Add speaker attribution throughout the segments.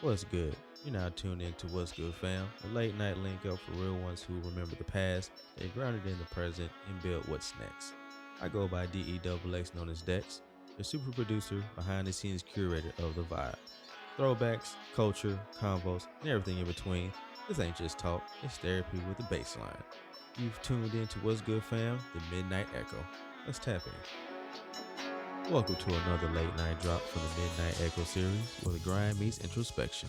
Speaker 1: What's good? You're now tuned into What's Good Fam, a late night link up for real ones who remember the past, they grounded in the present, and build what's next. I go by DEXX, known as Dex, the super producer, behind the scenes curator of the vibe. Throwbacks, culture, convos, and everything in between. This ain't just talk, it's therapy with a baseline. You've tuned into What's Good Fam, the Midnight Echo. Let's tap in. Welcome to another late night drop from the Midnight Echo series, where the grind meets introspection.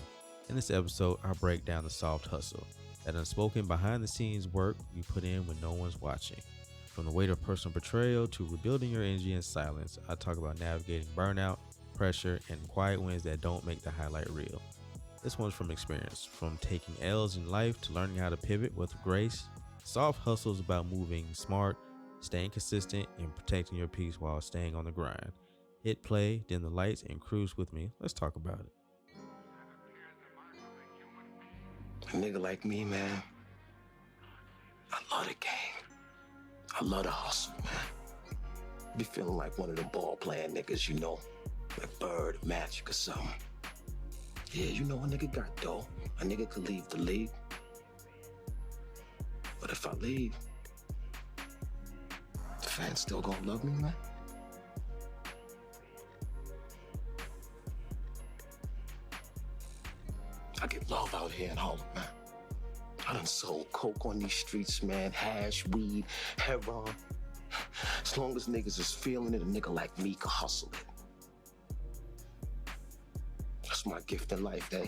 Speaker 1: In this episode, I break down the soft hustle, that unspoken behind the scenes work you put in when no one's watching. From the weight of personal betrayal to rebuilding your energy in silence, I talk about navigating burnout, pressure, and quiet wins that don't make the highlight reel. This one's from experience, from taking L's in life to learning how to pivot with grace. Soft hustle is about moving smart, staying consistent, and protecting your peace while staying on the grind. Hit play, dim the lights, and cruise with me. Let's talk about it.
Speaker 2: A nigga like me, man, I love the game. I love the hustle, man. Be feeling like one of them ball playing niggas, like Bird, Magic or something. Yeah, a nigga got dough. A nigga could leave the league. But if I leave, the fans still gonna love me, man. I get love out here in Harlem, man. I done sold coke on these streets, man. Hash, weed, heroin. As long as niggas is feeling it, a nigga like me can hustle it. That's my gift in life, eh?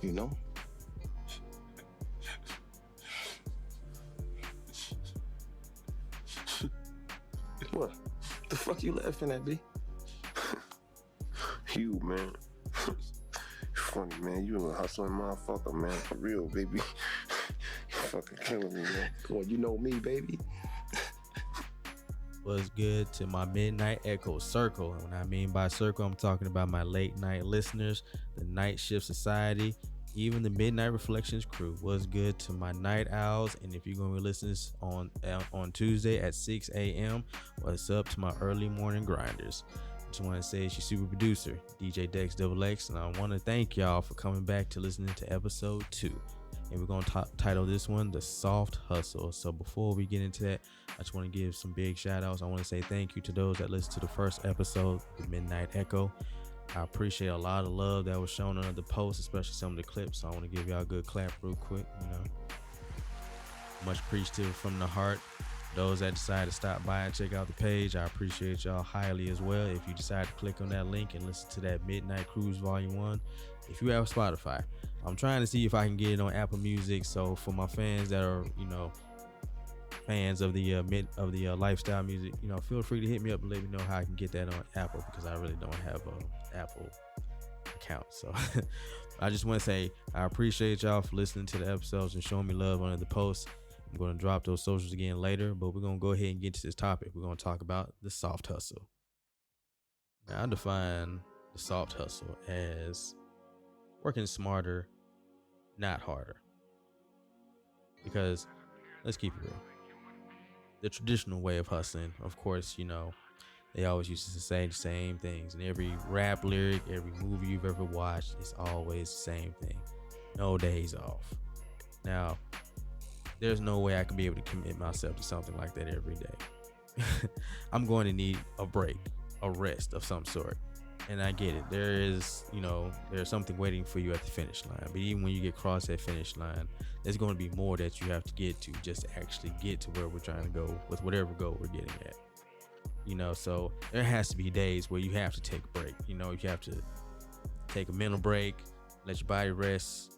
Speaker 2: You know? What? The fuck you laughing at, B?
Speaker 3: You, man. Funny, man. You a hustling motherfucker, man. For real, baby. You fucking killing me, man.
Speaker 2: Well, you know me, baby.
Speaker 1: What's good to my Midnight Echo circle? And when I mean by circle, I'm talking about my late night listeners, the Night Shift Society, even the Midnight Reflections crew. What's good to my night owls? And if you're going to be listening on Tuesday at 6 a.m., what's up to my early morning grinders? Just want to say it's your super producer, DJ DexXX, and I want to thank y'all for coming back to listening to episode 2. And we're going to title this one The Soft Hustle. So before we get into that, I just want to give some big shout outs. I want to say thank you to those that listened to the first episode, The Midnight Echo. I appreciate a lot of love that was shown under the post, especially some of the clips. So I want to give y'all a good clap real quick. Much appreciative from the heart. Those that decide to stop by and check out the page, I appreciate y'all highly as well. If you decide to click on that link and listen to that Midnight Cruise Volume 1, if you have Spotify, I'm trying to see if I can get it on Apple Music. So for my fans that are, fans of the lifestyle music, feel free to hit me up and let me know how I can get that on Apple, because I really don't have an Apple account. So I just want to say I appreciate y'all for listening to the episodes and showing me love under the post. I'm going to drop those socials again later, but we're going to go ahead and get to this topic. We're going to talk about the soft hustle. Now, I define the soft hustle as working smarter, not harder. Because let's keep it real. The traditional way of hustling, of course, they always used to say the same things. In every rap lyric, every movie you've ever watched, it's always the same thing. No days off. Now, there's no way I can be able to commit myself to something like that every day. I'm going to need a break, a rest of some sort. And I get it. There's something waiting for you at the finish line. But even when you get across that finish line, there's going to be more that you have to get to just to actually get to where we're trying to go with whatever goal we're getting at. So there has to be days where you have to take a break. You have to take a mental break, let your body rest,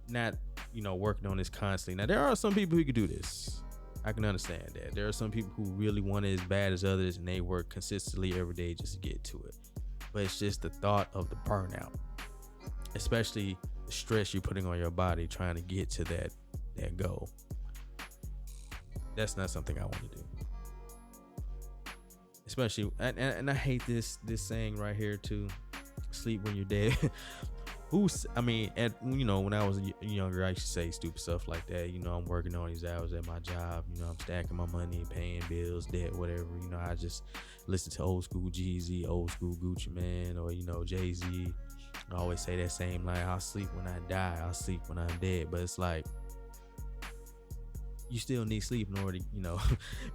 Speaker 1: not working on this constantly. Now, there are some people who can do this. I can understand that. There are some people who really want it as bad as others, and they work consistently every day just to get to it. But it's just the thought of the burnout, especially the stress you're putting on your body trying to get to that goal. That's not something I want to do. Especially, and I hate this saying right here too: sleep when you're dead. When I was younger, I used to say stupid stuff like that. I'm working on these hours at my job. I'm stacking my money, paying bills, debt, whatever. I just listen to old school Jeezy, old school Gucci Mane, or Jay-Z, I always say that same line, I'll sleep when I die, I'll sleep when I'm dead. But it's like, you still need sleep in order to,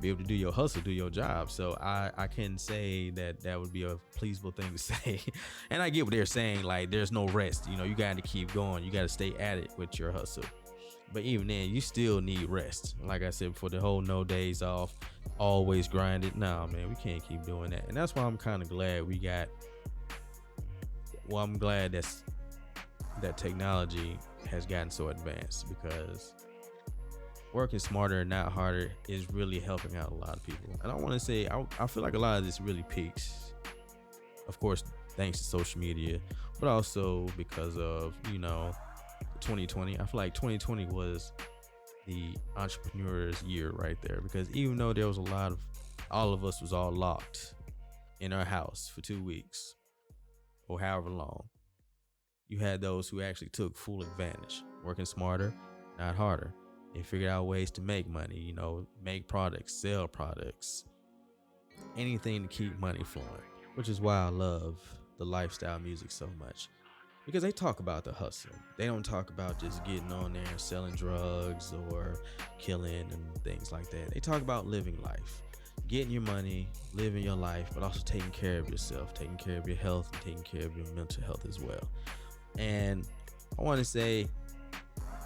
Speaker 1: be able to do your hustle, do your job. So I can say that would be a pleasable thing to say. And I get what they're saying, like there's no rest. You got to keep going. You got to stay at it with your hustle. But even then, you still need rest. Like I said before, the whole no days off, always grinded. Nah, man, we can't keep doing that. And that's why I'm kind of glad I'm glad that technology has gotten so advanced, because working smarter and not harder is really helping out a lot of people. And I want to say, I feel like a lot of this really peaks, of course, thanks to social media, but also because of, 2020. I feel like 2020 was the entrepreneur's year right there, because even though there was all of us was all locked in our house for 2 weeks or however long, you had those who actually took full advantage, working smarter, not harder. They figured out ways to make money, make products, sell products, anything to keep money flowing, which is why I love the lifestyle music so much, because they talk about the hustle. They don't talk about just getting on there and selling drugs or killing and things like that. They talk about living life, getting your money, living your life, but also taking care of yourself, taking care of your health, and taking care of your mental health as well. And I want to say,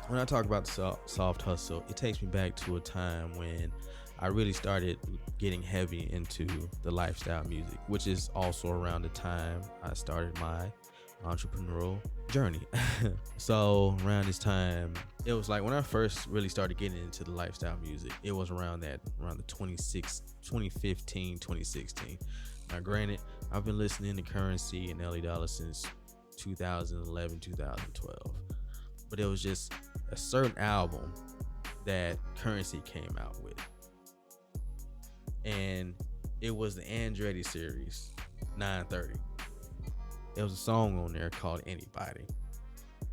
Speaker 1: when I talk about the soft hustle, it takes me back to a time when I really started getting heavy into the lifestyle music, which is also around the time I started my entrepreneurial journey. So around this time, it was like when I first really started getting into the lifestyle music, it was around the 2015, 2016. Now granted, I've been listening to Currency and Ellie Dollar since 2011, 2012. But it was just a certain album that Currency came out with. And it was the Andretti series, 930. There was a song on there called Anybody.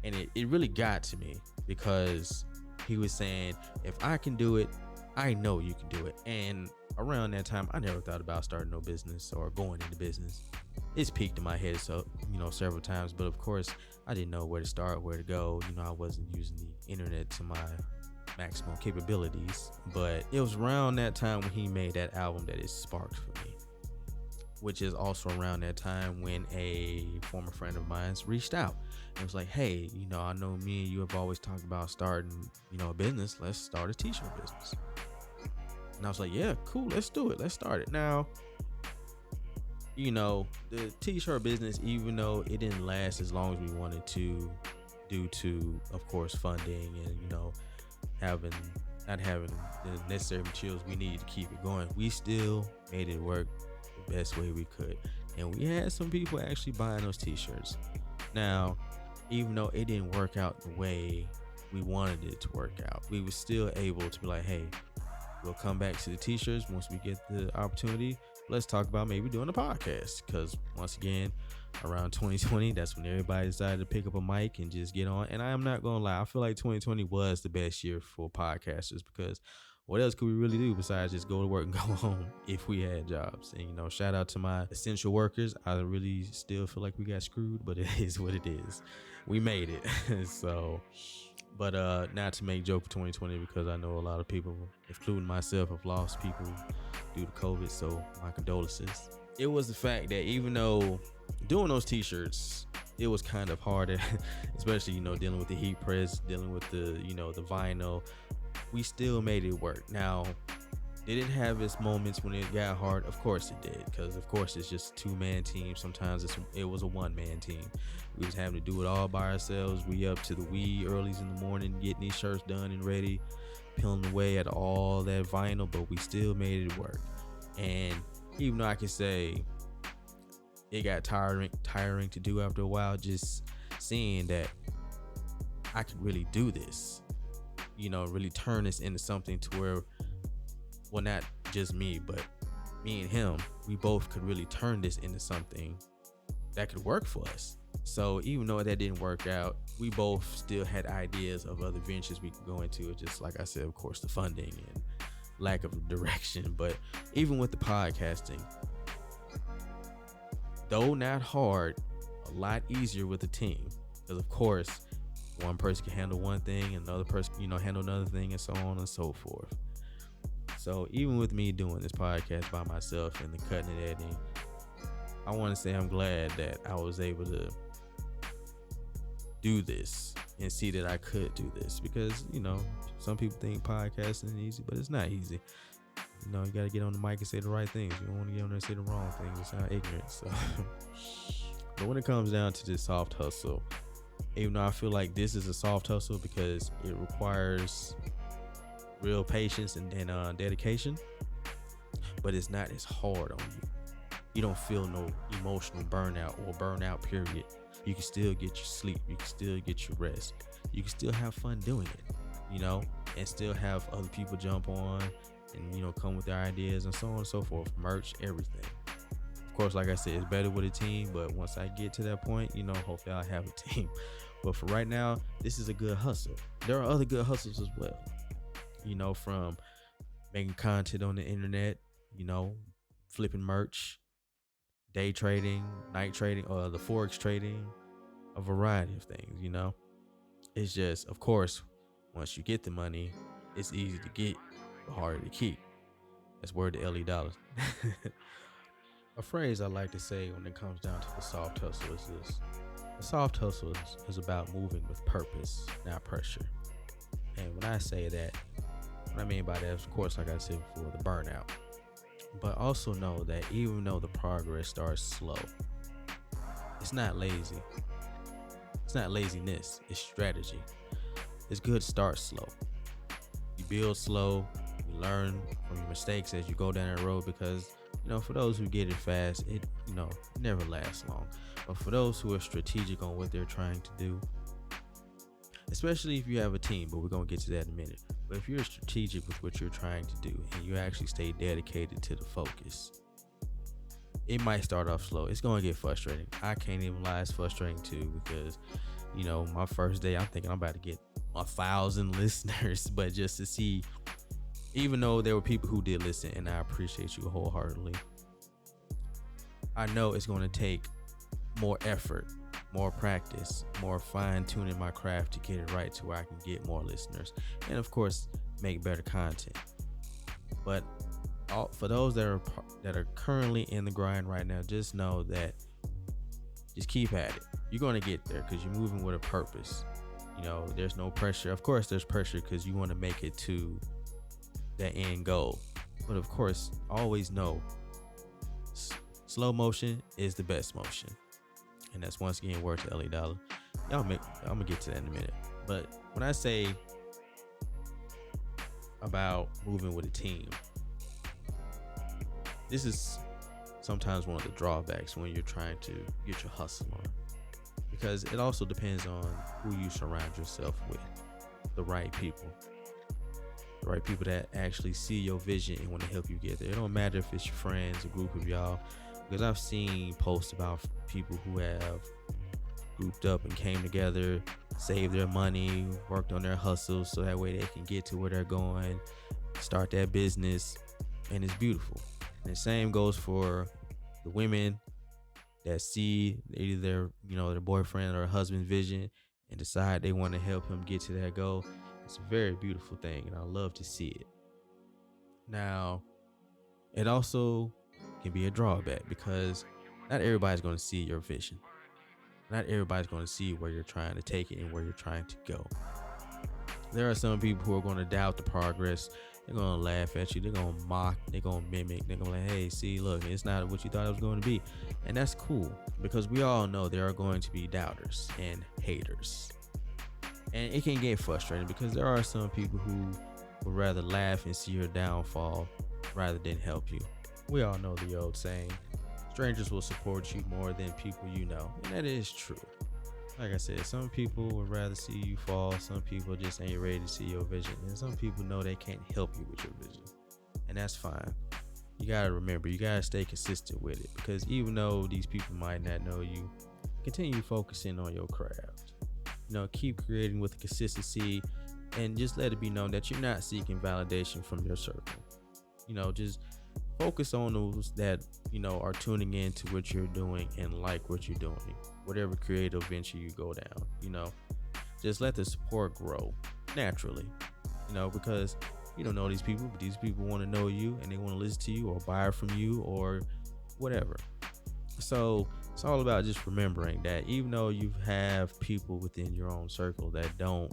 Speaker 1: And it really got to me, because he was saying, if I can do it, I know you can do it. And around that time, I never thought about starting no business or going into business. It's peaked in my head, several times, but of course I didn't know where to start, where to go. I wasn't using the internet to my maximum capabilities. But it was around that time when he made that album that it sparked for me, which is also around that time when a former friend of mine reached out and was like, hey, I know me and you have always talked about starting, a business. Let's start a t-shirt business. And I was like, yeah, cool, let's do it. Let's start it. Now, the t-shirt business, even though it didn't last as long as we wanted to, due to, of course, funding and, not having the necessary materials we needed to keep it going, we still made it work the best way we could. And we had some people actually buying those t-shirts. Now, even though it didn't work out the way we wanted it to work out, we were still able to be like, hey, we'll come back to the t-shirts once we get the opportunity. Let's talk about maybe doing a podcast, because once again, around 2020, that's when everybody decided to pick up a mic and just get on. And I am not gonna lie, I feel like 2020 was the best year for podcasters, because what else could we really do besides just go to work and go home if we had jobs? And shout out to my essential workers. I really still feel like we got screwed, but it is what it is. We made it. So, but not to make joke for 2020, because I know a lot of people, including myself, have lost people due to COVID. So my condolences. It was the fact that even though doing those t-shirts, it was kind of hard, especially, dealing with the heat press, dealing with the, the vinyl, we still made it work. Now, did it have its moments when it got hard? Of course it did, because of course it's just a 2-man team. Sometimes it was a 1-man team. We was having to do it all by ourselves. We up to the wee earlys in the morning, getting these shirts done and ready, peeling away at all that vinyl, but we still made it work. And even though I can say it got tiring to do after a while, just seeing that I could really do this, really turn this into something to where, well, not just me, but me and him, we both could really turn this into something that could work for us. So even though that didn't work out, we both still had ideas of other ventures we could go into. Just like I said, of course, the funding and lack of direction. But even with the podcasting, though not hard, a lot easier with a team, because of course one person can handle one thing, another person, handle another thing, and so on and so forth. So even with me doing this podcast by myself and the cutting and editing, I want to say I'm glad that I was able to do this and see that I could do this, because some people think podcasting is easy, but it's not easy. You got to get on the mic and say the right things. You don't want to get on there and say the wrong things. It sound ignorant. So but when it comes down to this soft hustle, even though I feel like this is a soft hustle because it requires real patience and dedication, but it's not as hard on you. You don't feel no emotional burnout or burnout period. You can still get your sleep. You can still get your rest. You can still have fun doing it, and still have other people jump on and, come with their ideas and so on and so forth. Merch, everything. Of course, like I said, it's better with a team, but once I get to that point, hopefully I'll have a team. But for right now, this is a good hustle. There are other good hustles as well, from making content on the internet, flipping merch, day trading, night trading, or the Forex trading, a variety of things, It's just, of course, once you get the money, it's easy to get, but harder to keep. That's word to LE Dollars. A phrase I like to say when it comes down to the soft hustle is this. The soft hustle is about moving with purpose, not pressure. And when I say that, what I mean by that is, of course, like I said before, the burnout. But also know that even though the progress starts slow, it's not lazy. It's not laziness, it's strategy. It's good to start slow. You build slow, you learn from your mistakes as you go down that road, because for those who get it fast, it never lasts long. But for those who are strategic on what they're trying to do, especially if you have a team, but we're going to get to that in a minute. But if you're strategic with what you're trying to do and you actually stay dedicated to the focus, it might start off slow. It's going to get frustrating. I can't even lie, it's frustrating too, because my first day, I'm thinking I'm about to get 1,000 listeners, but just to see, even though there were people who did listen, and I appreciate you wholeheartedly, I know it's going to take more effort, more practice, more fine-tuning my craft to get it right to where I can get more listeners, and of course make better content. But for those that are currently in the grind right now, just know that just keep at it. You're going to get there because you're moving with a purpose. There's no pressure. Of course there's pressure because you want to make it to that end goal, but of course always know slow motion is the best motion. And that's once again word to LA Dollar. I'm gonna get to that in a minute. But when I say about moving with a team, this is sometimes one of the drawbacks when you're trying to get your hustle on, because it also depends on who you surround yourself with. The right people that actually see your vision and want to help you get there. It don't matter if it's your friends, a group of y'all, because I've seen posts about people who have grouped up and came together, saved their money, worked on their hustles so that way they can get to where they're going, start that business, and it's beautiful. And the same goes for the women that see either their boyfriend or husband's vision and decide they want to help him get to that goal. It's a very beautiful thing, and I love to see it. Now, it also can be a drawback because not everybody's going to see your vision. Not everybody's going to see where you're trying to take it and where you're trying to go. There are some people who are going to doubt the progress. They're going to laugh at you. They're going to mock. They're going to mimic. They're going to be like, hey, see, look, it's not what you thought it was going to be. And that's cool, because we all know there are going to be doubters and haters. And it can get frustrating because there are some people who would rather laugh and see your downfall rather than help you. We all know the old saying, strangers will support you more than people you know. And that is true. Like I said, some people would rather see you fall. Some people just ain't ready to see your vision. And some people know they can't help you with your vision. And that's fine. You got to remember, you got to stay consistent with it. Because even though these people might not know you, continue focusing on your craft. Keep creating with consistency, and just let it be known that you're not seeking validation from your circle. Just focus on those that, are tuning in to what you're doing and like what you're doing, whatever creative venture you go down. Just let the support grow naturally, because you don't know these people, but these people want to know you and they want to listen to you or buy from you or whatever. So it's all about just remembering that even though you have people within your own circle that don't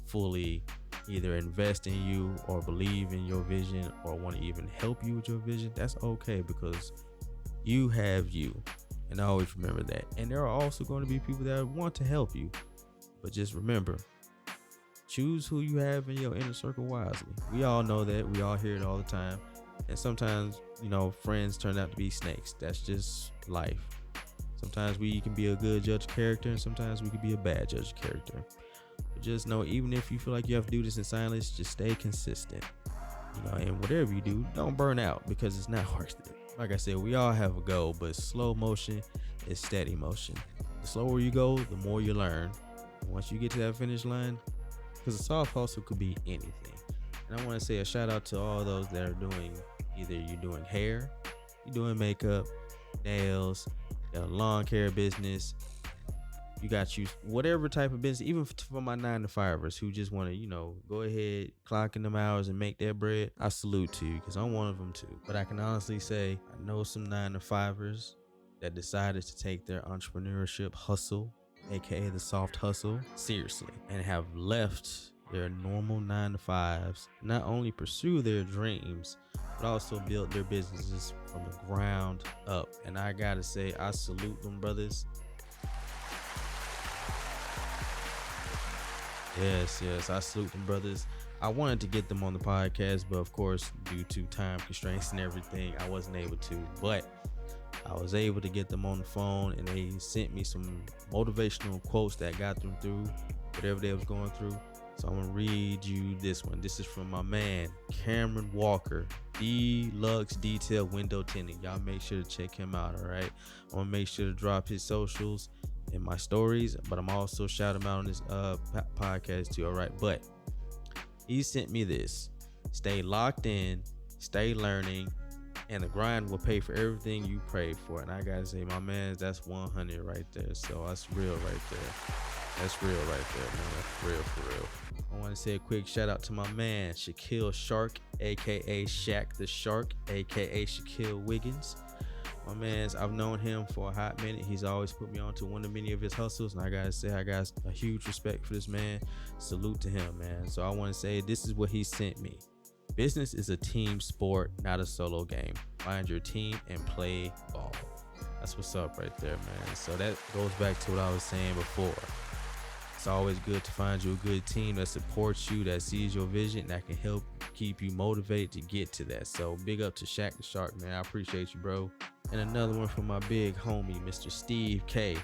Speaker 1: fully either invest in you or believe in your vision or want to even help you with your vision, that's okay, because you have you. And I always remember that. And there are also going to be people that want to help you, but just remember, choose who you have in your inner circle wisely. We all know that. We all hear it all the time. And sometimes, friends turn out to be snakes. That's just life. Sometimes we can be a good judge of character, and sometimes we can be a bad judge of character. But just know, even if you feel like you have to do this in silence, just stay consistent. And whatever you do, don't burn out, because it's not worth it. Like I said, we all have a goal, but slow motion is steady motion. The slower you go, the more you learn. And once you get to that finish line, because a soft hustle could be anything. And I want to say a shout out to all those that are doing, either you're doing hair, you're doing makeup, nails, you got a lawn care business, you got whatever type of business, even for my 9-to-5ers who just want to, go ahead, clock in them hours and make their bread. I salute to you, because I'm one of them too. But I can honestly say I know some 9-to-5ers that decided to take their entrepreneurship hustle, aka the soft hustle, seriously, and have left their normal 9-to-5s, not only pursue their dreams, but also build their businesses from the ground up. And I gotta say, I salute them brothers. Yes, I salute them brothers. I wanted to get them on the podcast, but of course, due to time constraints and everything, I wasn't able to. But I was able to get them on the phone, and they sent me some motivational quotes that got them through whatever they was going through. So I'm gonna read you this one. This is from my man Cameron Walker, Deluxe Detail Window Tinting. Y'all make sure to check him out. All right, I'm gonna make sure to drop his socials in my stories, but I'm also shout him out on this podcast too. All right, but he sent me this: stay locked in, stay learning, and the grind will pay for everything you pray for. And I gotta say, my man, that's 100 right there. So that's real right there. That's real right there, man. That's real for real. I want to say a quick shout out to my man Shaquille Shark, aka Shaq the Shark, aka Shaquille Wiggins. My man's, I've known him for a hot minute. He's always put me on to one of many of his hustles, and I gotta say, I got a huge respect for this man. Salute to him, man. So I want to say, this is what he sent me: business is a team sport, not a solo game. Find your team and play ball. That's what's up right there, man. So that goes back to what I was saying before. It's always good to find you a good team that supports you, that sees your vision, that can help keep you motivated to get to that. So big up to Shaq the Shark, man. I appreciate you, bro. And another one from my big homie, Mr. Steve K.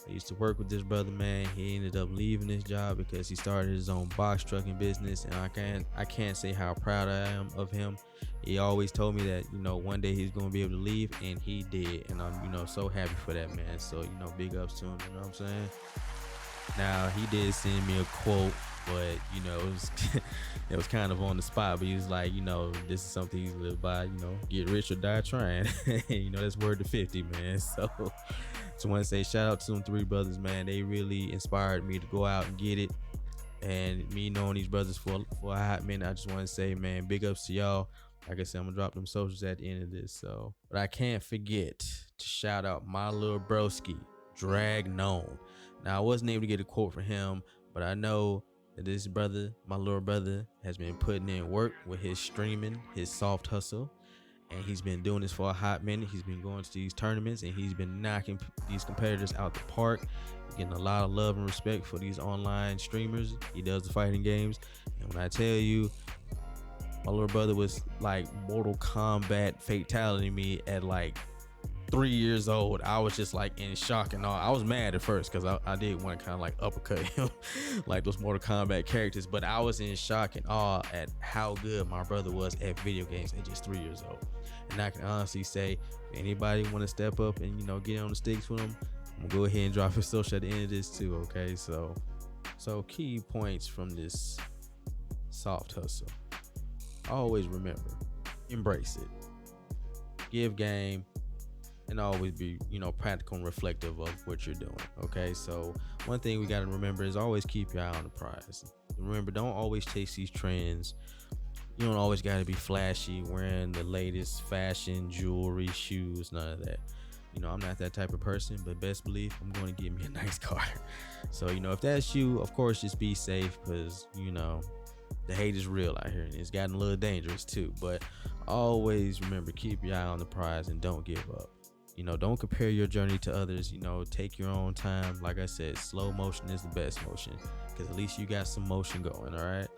Speaker 1: I used to work with this brother, man. He ended up leaving his job because he started his own box trucking business, and I can't say how proud I am of him. He always told me that, one day he's going to be able to leave, and he did. And I'm, so happy for that, man. So, big ups to him, you know what I'm saying? Now, he did send me a quote, but, it was kind of on the spot. But he was like, this is something he's lived by, get rich or die trying. That's word to 50, man. So, just want to say shout out to them 3 brothers, man. They really inspired me to go out and get it. And me knowing these brothers for a hot minute, I just want to say, man, big ups to y'all. Like I said, I'm going to drop them socials at the end of this. So, but I can't forget to shout out my little broski, Drag Known. Now, I wasn't able to get a quote from him, but I know that this brother, my little brother, has been putting in work with his streaming, his soft hustle, and he's been doing this for a hot minute. He's been going to these tournaments, and he's been knocking these competitors out the park, getting a lot of love and respect for these online streamers. He does the fighting games, and when I tell you, my little brother was like Mortal Kombat fatality me at like 3 years old. I was just like in shock and all. I was mad at first because I did want to kind of like uppercut him like those Mortal Kombat characters, but I was in shock and awe at how good my brother was at video games at just 3 years old. And I can honestly say, if anybody want to step up and get on the sticks with him, I'm gonna go ahead and drop his social at the end of this too. Okay, so key points from this soft hustle. Always remember, embrace it. give game, and always be, practical and reflective of what you're doing. Okay, so one thing we got to remember is always keep your eye on the prize. Remember, don't always chase these trends. You don't always got to be flashy, wearing the latest fashion, jewelry, shoes, none of that. I'm not that type of person, but best believe I'm going to get me a nice car. So, if that's you, of course, just be safe, because, the hate is real out here, and it's gotten a little dangerous too. But always remember, keep your eye on the prize and don't give up. Don't compare your journey to others. Take your own time. Like I said, slow motion is the best motion, because at least you got some motion going. All right.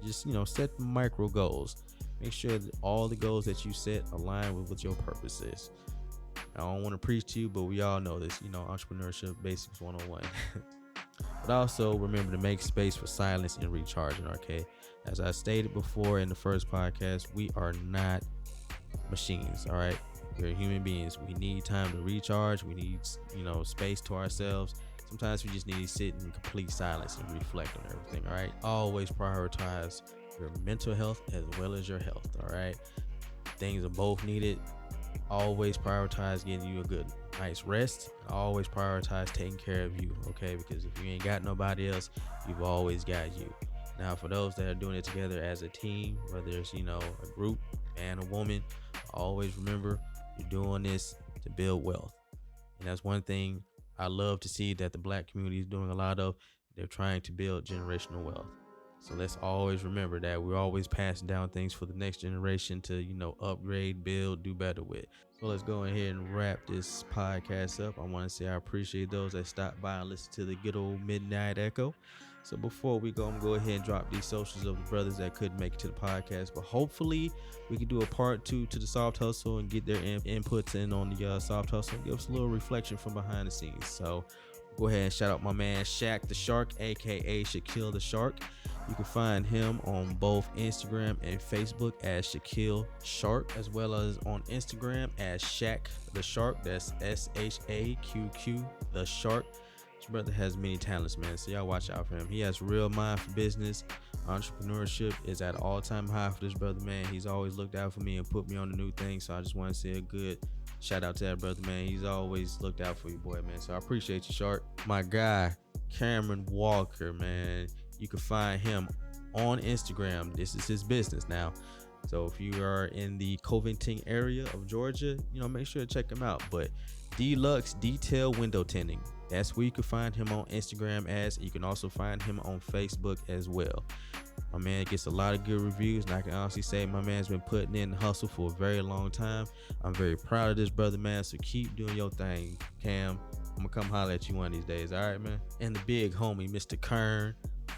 Speaker 1: Just, set micro goals. Make sure that all the goals that you set align with what your purpose is. I don't want to preach to you, but we all know this, entrepreneurship basics 101. But also remember to make space for silence and recharging. Okay. As I stated before in the first podcast, we are not machines. All right. We're human beings. We need time to recharge. We need, space to ourselves. Sometimes we just need to sit in complete silence and reflect on everything. All right. Always prioritize your mental health as well as your health. All right. Things are both needed. Always prioritize getting you a good night's rest. Always prioritize taking care of you. Okay. Because if you ain't got nobody else, you've always got you. Now, for those that are doing it together as a team, whether it's, a group, man or woman, always remember you're doing this to build wealth. And that's one thing I love to see that the Black community is doing a lot of. They're trying to build generational wealth. So let's always remember that we're always passing down things for the next generation to, upgrade, build, do better with. So let's go ahead and wrap this podcast up. I want to say I appreciate those that stopped by and listened to the good old Midnight Echo. So before we go, I'm going to go ahead and drop these socials of the brothers that couldn't make it to the podcast. But hopefully we can do a part 2 to the Soft Hustle and get their inputs in on the Soft Hustle and give us a little reflection from behind the scenes. So go ahead and shout out my man Shaq the Shark, aka Shaquille the Shark. You can find him on both Instagram and Facebook as Shaquille Shark, as well as on Instagram as Shaq the Shark. That's SHAQQ the Shark. This brother has many talents, man, so y'all watch out for him. He has real mind for business. Entrepreneurship is at an all-time high for this brother, man. He's always looked out for me and put me on the new things, so I just want to say a good shout out to that brother, man. He's always looked out for you, boy, man, so I appreciate you, Shark. My guy Cameron Walker, man, you can find him on Instagram. This is his business now, so if you are in the Covington area of Georgia, make sure to check him out. But Deluxe Detail Window Tinting, that's where you can find him on Instagram as. You can also find him on Facebook as well. My man gets a lot of good reviews, and I can honestly say my man's been putting in the hustle for a very long time. I'm very proud of this brother, man, so keep doing your thing, Cam. I'm gonna come holler at you one of these days, all right, man? And the big homie, Mr. Kern,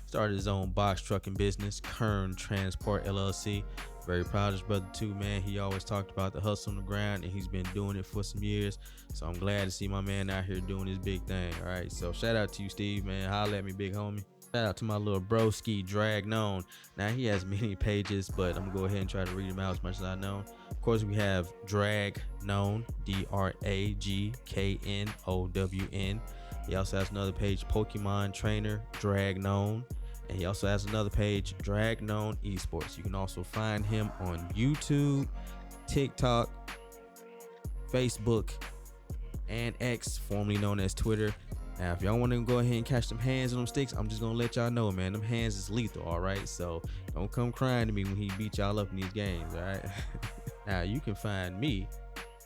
Speaker 1: started his own box trucking business, Kern Transport LLC. Very proud of his brother too, man. He always talked about the hustle on the ground, and he's been doing it for some years. So I'm glad to see my man out here doing his big thing. All right, so shout out to you, Steve, man. Holla at me, big homie. Shout out to my little broski, Drag Known. Now, he has many pages, but I'm gonna go ahead and try to read them out as much as I know. Of course, we have Drag Known, DRAGKNOWN. He also has another page, Pokemon Trainer, Drag Known. And he also has another page, Drag Known Esports. You can also find him on YouTube, TikTok, Facebook, and X, formerly known as Twitter. Now, if y'all want to go ahead and catch them hands on them sticks, I'm just going to let y'all know, man, them hands is lethal, all right? So don't come crying to me when he beat y'all up in these games, all right? Now, you can find me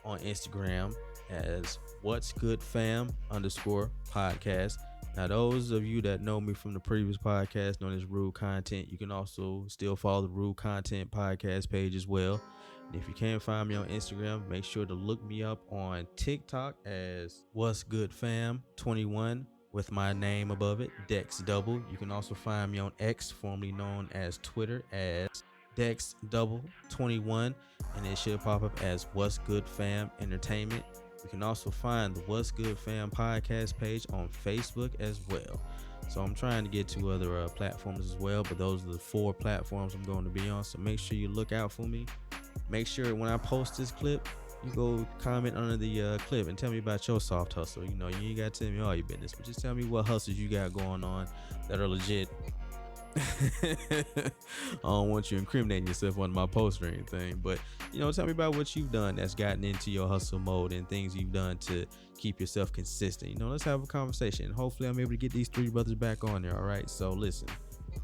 Speaker 1: on Instagram as What's Good Fam _podcast. Now, those of you that know me from the previous podcast known as Rude Content, you can also still follow the Rude Content podcast page as well. And if you can't find me on Instagram, make sure to look me up on TikTok as What's Good Fam 21 with my name above it, Dex Double. You can also find me on X, formerly known as Twitter, as Dex Double 21, and it should pop up as What's Good Fam Entertainment. You can also find the What's Good Fam podcast page on Facebook as well. So I'm trying to get to other platforms as well, but those are the 4 platforms I'm going to be on. So make sure you look out for me. Make sure when I post this clip, you go comment under the clip and tell me about your soft hustle. You ain't got to tell me all your business, but just tell me what hustles you got going on that are legit. I don't want you incriminating yourself on my post or anything, but tell me about what you've done that's gotten into your hustle mode and things you've done to keep yourself consistent. Let's have a conversation. Hopefully I'm able to get these three brothers back on there. All right, so listen.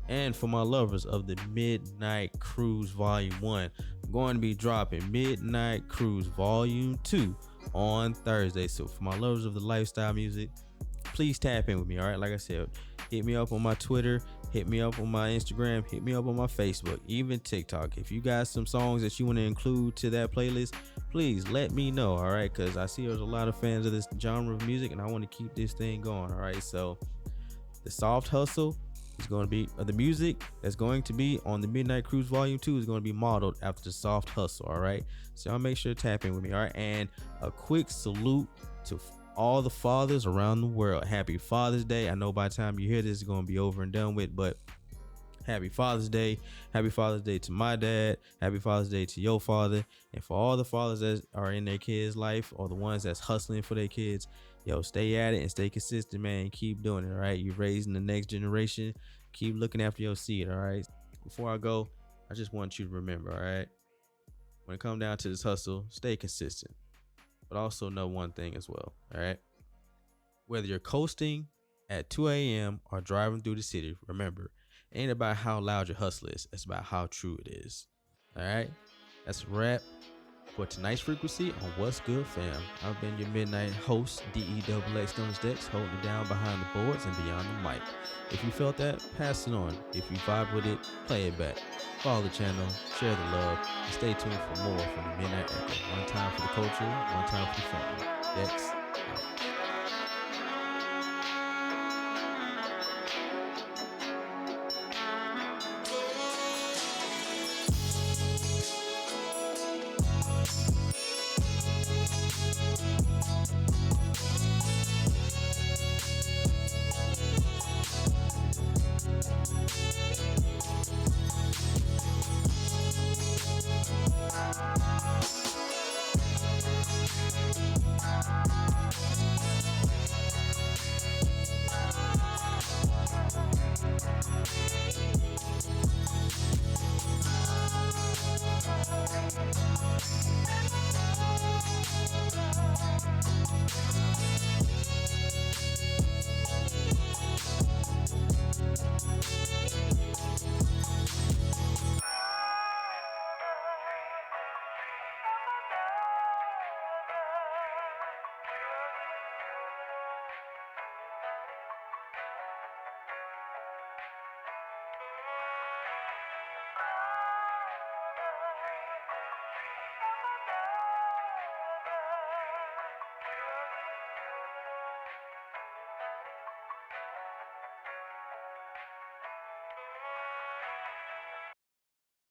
Speaker 1: And for my lovers of the Midnight Cruise Volume 1, I'm going to be dropping Midnight Cruise Volume 2 on Thursday. So for my lovers of the lifestyle music, please tap in with me. All right, like I said, hit me up on my Twitter, hit me up on my Instagram, hit me up on my Facebook, even TikTok. If you got some songs that you want to include to that playlist, please let me know. All right, because I see there's a lot of fans of this genre of music and I want to keep this thing going. All right, so the Soft Hustle is going to be the music that's going to be on the Midnight Cruise Volume 2 is going to be modeled after the Soft Hustle. All right, so I'll make sure to tap in with me. All right, and a quick salute to all the fathers around the world. Happy Father's Day. I know by the time you hear this, it's going to be over and done with, but happy Father's Day. Happy Father's Day to my dad. Happy Father's Day to your father. And for all the fathers that are in their kids' life or the ones that's hustling for their kids, stay at it and stay consistent, man. Keep doing it, all right? You're raising the next generation. Keep looking after your seed, all right? Before I go, I just want you to remember, all right? When it comes down to this hustle, stay consistent. But also know one thing as well, all right? Whether you're coasting at 2 a.m. or driving through the city, remember, it ain't about how loud your hustle is. It's about how true it is, all right? That's a wrap for tonight's frequency on What's Good Fam. I've been your midnight host, DEXX Stones Dex, holding it down behind the boards and beyond the mic. If you felt that, pass it on. If you vibe with it, play it back. Follow the channel, share the love, and stay tuned for more from the Midnight Echo. One time for the culture, one time for the family. Dex.